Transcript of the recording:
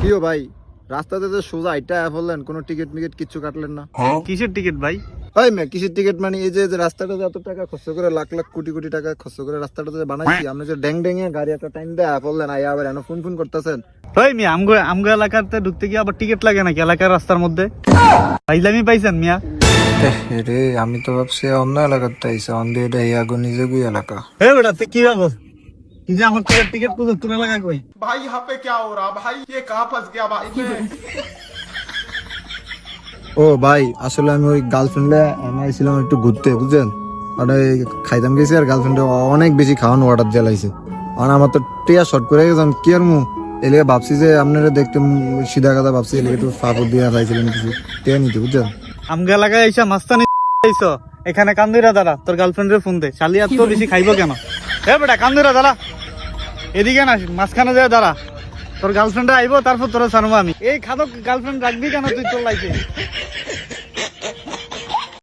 কিও ভাই, রাস্তাতে তো সোজা আইটা বললেন, কোনো টিকিট মিকেট কিচ্ছু কাটলেন না। কিসের টিকিট ভাই? ভাই মে কিসের টিকিট মানে এই যে রাস্তাটা এত টাকা খরচ করে, লাখ লাখ কোটি কোটি টাকা খরচ করে রাস্তাটা যে বানাইছি, আপনি যে ড্যাং ড্যাং গাড়ি একটা টাইম দেয়া বললেন, আইয়া আবার এনে ফোন ফোন করতেছেন। ভাই মিয়া আমগো এলাকাতে ঢুকতে গিয়ে আবার টিকিট লাগে নাকি এলাকার রাস্তার মধ্যে? ফাইজলামি পাইছেন মিয়া? রে আমি তো ভাবছি অন্য এলাকাতে আইসা, অন্ধে এটা ইয়াগো নিজে গুই এলাকা। হে বেটা তুই কি ভাবস কি যে আমার টিকিট পুরো তোর এলাকা কই? भाई यहाँ पे क्या हो रहा भाई, ये कहाँ फंस गया भाई मैं। ও ভাই, আসলে আমি ওই গার্লফ্রেন্ডে আইছিলাম একটু ঘুরতে, বুঝছেন? ওটা খাইতাম গেছি, আর গার্লফ্রেন্ডে অনেক বেশি খাওয়ানো অর্ডার জ্বালাইছে। আর আমার তো টিয়া শর্ট করে গেছিলাম, কি আর মু এলাকা ভাবছি যে আপনারা দেখতে সিধা কথা ভাবছি, এলাকা একটু ফাপড় দিয়ে খাইছিলেন কিছু টিয়া নিতে, বুঝছেন? আমগো এলাকায় আইসা মাস্তানি আইছো, এখানে কান্দুরা দাঁড়া, তোর গার্লফ্রেন্ডের ফোন দে। শালি আর তো বেশি খাইবো কেন? হে বেটা কান্দুরা দাঁড়া, এদিকে না মাঝখানে যায় দাঁড়া, তোর গার্লফ্রেন্ড আইবো, তারপর তোরা ছাড়বো আমি। এই খাদক গার্লফ্রেন্ড রাখবি কেন তুই তোর লাইফে?